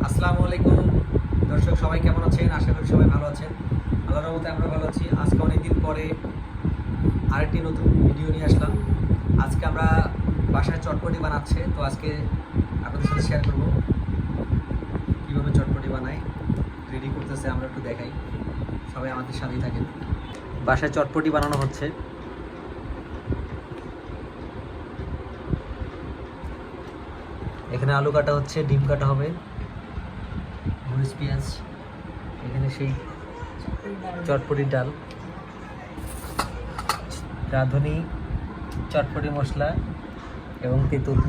আসসালামু আলাইকুম দর্শক, সবাই কেমন আছেন? আশা করি সবাই ভালো আছেন। আল্লাহর রহমতে আমরা ভালো আছি। আজকে অনেকদিন পরে আরেকটি নতুন ভিডিও নিয়ে আসলাম। আজকে আমরা বাসায় চটপটি বানাচ্ছে, তো আজকে আপনাদের সাথে শেয়ার করব কীভাবে চটপটি বানায়, রেডি করতেছে, আমরা একটু দেখাই। সবাই আমাদের সাথেই থাকেন। বাসায় চটপটি বানানো হচ্ছে। এখানে আলু কাটা হচ্ছে, ডিম কাটা হবে, মরিচ পেঁয়াজ, এখানে সেই চটপটির ডাল, রাঁধুনি, চটপটি মশলা এবং তেঁতুল।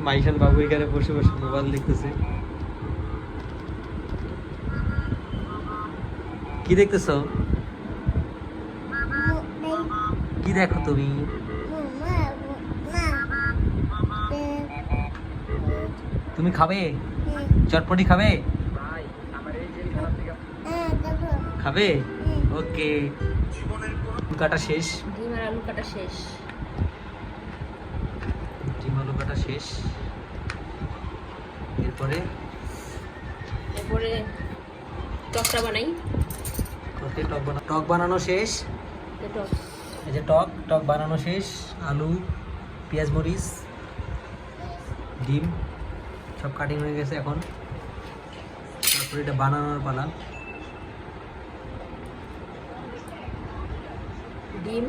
মাইশান বাবু এখানে বসে বসে মোবাইল দেখতেছে। কি দেখতেছো? কি দেখো তুমি? তুমি খাবে চটপটি? খাবে খাবে? ওকে। কাটা শেষ, ডিম আর আলু কাটা শেষ। ডিম আলু কাটা শেষ। এরপরে টকটা বানাই। টক বানানো শেষ। এই যে টক বানানো শেষ। আলু, পেঁয়াজ, মরিচ, ডিম সব কাটিং হয়ে গেছে। এখন তারপরে এটা বানানোর পালা। ডিম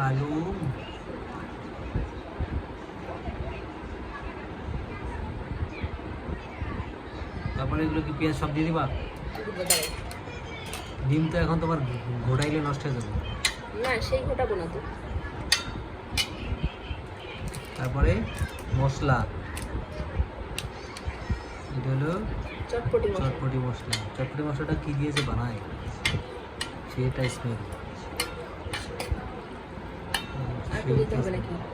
আলু তারপরে এগুলো কি পেঁয়াজ সব দিয়ে দিবা? ডিম তো এখন তোমার ঘোটাইলে নষ্ট হয়ে যাবে। না, সেই ঘোটাবো না তো। তারপরে মশলা, এটা হলো চটপটি মশলা। চটপটি মশলাটা কি দিয়েছে বানায় সেটা স্মেল।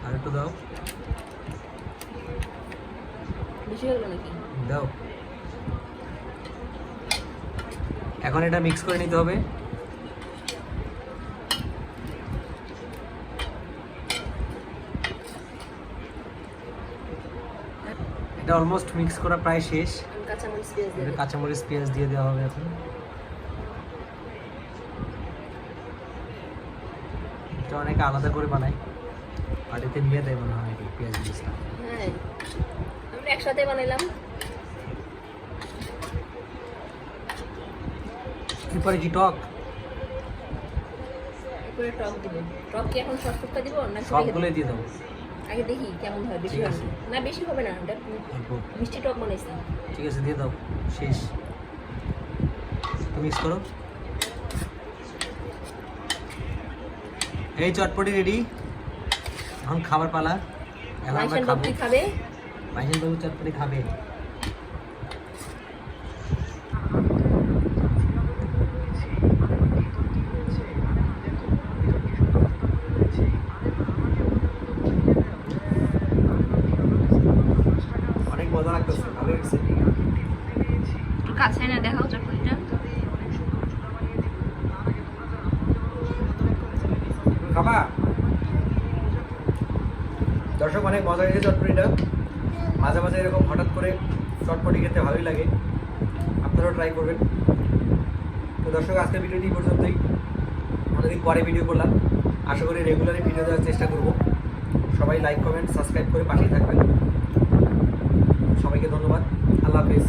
আর একটু দাও, বেশি হলো নাকি? দাও। এখন এটা মিক্স করে নিতে হবে। এটা অলমোস্ট মিক্স করা প্রায় শেষ। কাঁচামরিচ পেঁয়াজ দিয়ে দেওয়া হবে এখন। এটা অনেকে আলাদা করে বানায়, বাড়িতে নিয়ে দেয় মনে হয় পেঁয়াজ মরিচটা। হ্যাঁ, আমরা একসাথে বানাইলাম। এরপরে কি টক? এরপরে টক দিব। টক কি এখন সবটা দিব না সবগুলোই দিয়ে দাও। আগে দেখি কেমন হয়। বেশি হবে না, বেশি হবে না, এটা মিষ্টি টক বানাইছি। ঠিক আছে, দিয়ে দাও। শেষ, মিক্স করো। এই চটপটি রেডি। এখন খাবার পালা। এখন আমরা খাবো। খাবে মাইশান বাবু চটপটি খাবে। অনেক মজা লাগতেছে, ভালো লাগছে। একটু কাছে না দেখাও চটপটিটা। খাবা? দর্শক, অনেক মজা হয়েছে চটপটিটা। মাঝে মাঝে এরকম হঠাৎ করে চটপটি খেতে ভালোই লাগে, আপনারাও ট্রাই করবেন। তো দর্শক, আজকের ভিডিওটি পর্যন্তই। অনেকদিন পরে ভিডিও করলাম, আশা করি রেগুলারই ভিডিও দেওয়ার চেষ্টা করব। সবাই লাইক, কমেন্ট, সাবস্ক্রাইব করে পাশেই থাকবেন। সবাইকে ধন্যবাদ। আল্লাহ হাফেজ।